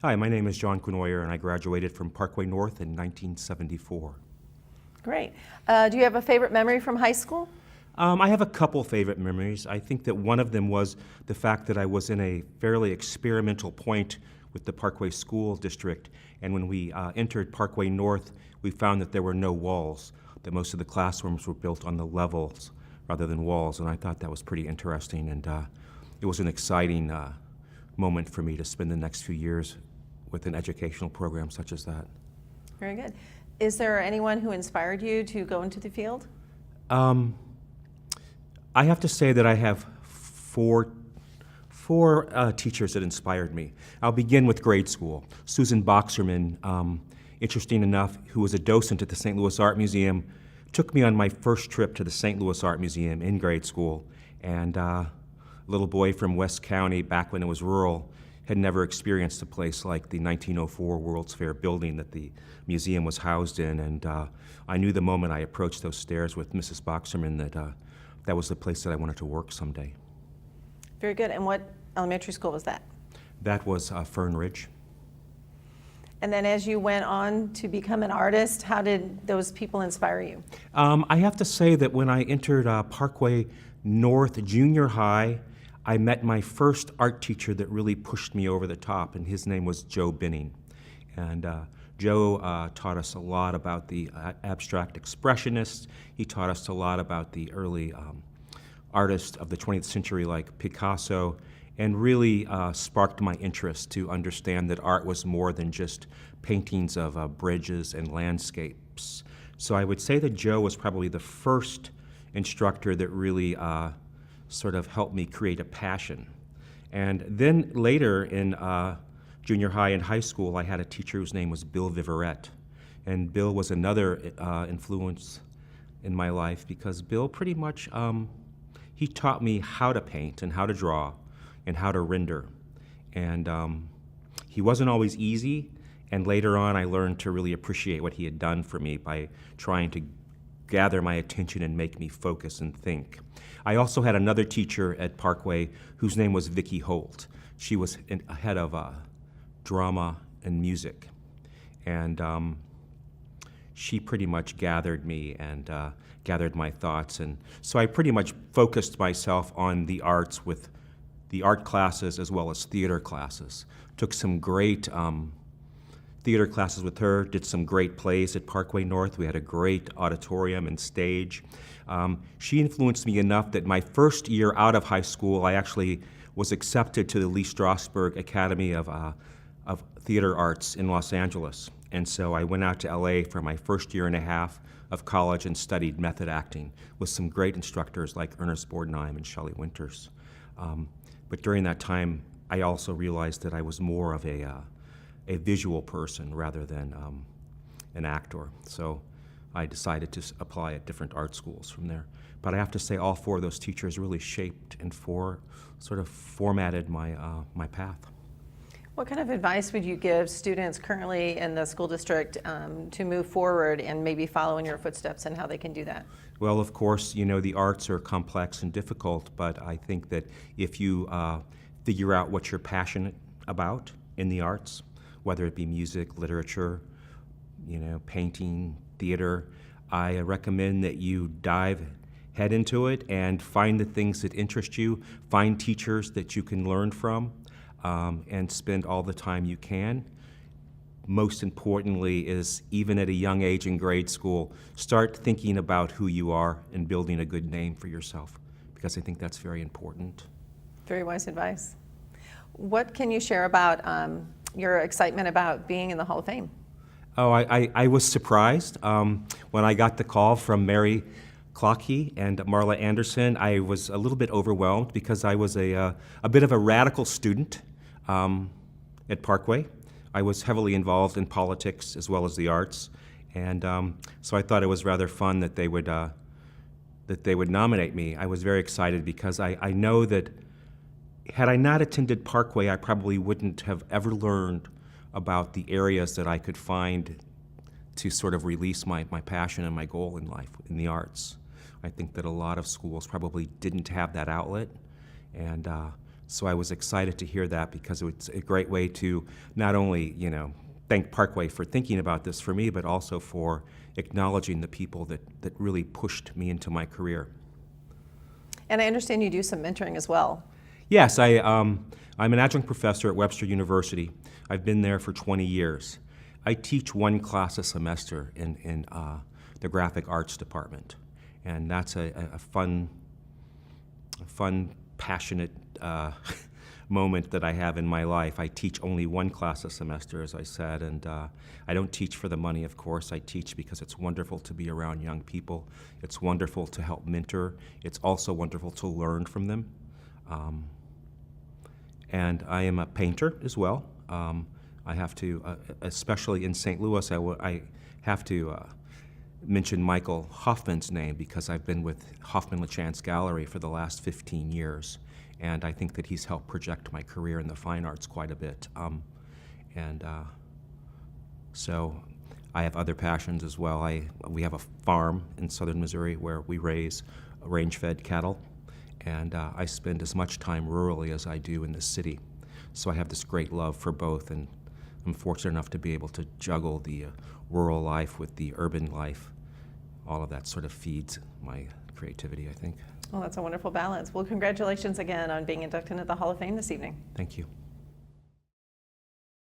Hi, my name is John Cournoyer, and I graduated from Parkway North in 1974. Great. Do you have a favorite memory from high school? I have a couple favorite memories. I think that one of them was the fact that I was in a fairly experimental point with the Parkway School District, and when we entered Parkway North, we found that there were no walls, that most of the classrooms were built on the levels rather than walls, and I thought that was pretty interesting, and it was an exciting moment for me to spend the next few years with an educational program such as that. Very good. Is there anyone who inspired you to go into the field? I have to say that I have four teachers that inspired me. I'll begin with grade school. Susan Boxerman, interesting enough, who was a docent at the St. Louis Art Museum, took me on my first trip to the St. Louis Art Museum in grade school. And a little boy from West County, back when it was rural, had never experienced a place like the 1904 World's Fair building that the museum was housed in. And I knew the moment I approached those stairs with Mrs. Boxerman that that was the place that I wanted to work someday. Very good. And what elementary school was that? That was Fern Ridge. And then as you went on to become an artist, how did those people inspire you? I have to say that when I entered Parkway North Junior High, I met my first art teacher that really pushed me over the top, and his name was Joe Binning. And Joe taught us a lot about the abstract expressionists. He taught us a lot about the early artists of the 20th century like Picasso, and really sparked my interest to understand that art was more than just paintings of bridges and landscapes. So I would say that Joe was probably the first instructor that really sort of helped me create a passion. And then later in junior high and high school, I had a teacher whose name was Bill Viverette. And Bill was another influence in my life because Bill pretty much, he taught me how to paint and how to draw and how to render. And he wasn't always easy, and later on I learned to really appreciate what he had done for me by trying to gather my attention and make me focus and think. I also had another teacher at Parkway whose name was Vicki Holt. She was a head of drama and music, and she pretty much gathered me and gathered my thoughts, and so I pretty much focused myself on the arts with the art classes as well as theater classes. Took some great theater classes with her, did some great plays at Parkway North. We had a great auditorium and stage. She influenced me enough that my first year out of high school, I actually was accepted to the Lee Strasberg Academy of Theater Arts in Los Angeles. And so I went out to LA for my first year and a half of college and studied method acting with some great instructors like Ernest Borgnine and Shelley Winters. But during that time, I also realized that I was more of a visual person rather than an actor. So I decided to apply at different art schools from there. But I have to say all four of those teachers really shaped and sort of formatted my, my path. What kind of advice would you give students currently in the school district to move forward and maybe follow in your footsteps and how they can do that? Well, of course, you know, the arts are complex and difficult, but I think that if you figure out what you're passionate about in the arts, whether it be music, literature, you know, painting, theater, I recommend that you dive head into it and find the things that interest you, find teachers that you can learn from, and spend all the time you can. Most importantly is, even at a young age in grade school, start thinking about who you are and building a good name for yourself, because I think that's very important. Very wise advice. What can you share about your excitement about being in the Hall of Fame? Oh, I was surprised when I got the call from Mary Clockey and Marla Anderson. I was a little bit overwhelmed because I was a bit of a radical student at Parkway. I was heavily involved in politics as well as the arts, and so I thought it was rather fun that they would nominate me. I was very excited because I know that had I not attended Parkway, I probably wouldn't have ever learned about the areas that I could find to sort of release my passion and my goal in life, in the arts. I think that a lot of schools probably didn't have that outlet, and So I was excited to hear that because it's a great way to not only, thank Parkway for thinking about this for me, but also for acknowledging the people that really pushed me into my career. And I understand you do some mentoring as well. Yes, I'm an adjunct professor at Webster University. I've been there for 20 years. I teach one class a semester in the graphic arts department, and that's a fun, passionate moment that I have in my life. I teach only one class a semester, as I said, and I don't teach for the money, of course. I teach because it's wonderful to be around young people. It's wonderful to help mentor. It's also wonderful to learn from them. And I am a painter as well. I have to, especially in St. Louis, I have to mention Michael Hoffman's name because I've been with Hoffman LaChance Gallery for the last 15 years. And I think that he's helped project my career in the fine arts quite a bit. So I have other passions as well. We have a farm in southern Missouri where we raise range-fed cattle, and I spend as much time rurally as I do in the city. So I have this great love for both, and I'm fortunate enough to be able to juggle the rural life with the urban life. All of that sort of feeds my creativity, I think. Well, that's a wonderful balance. Well, congratulations again on being inducted into the Hall of Fame this evening. Thank you.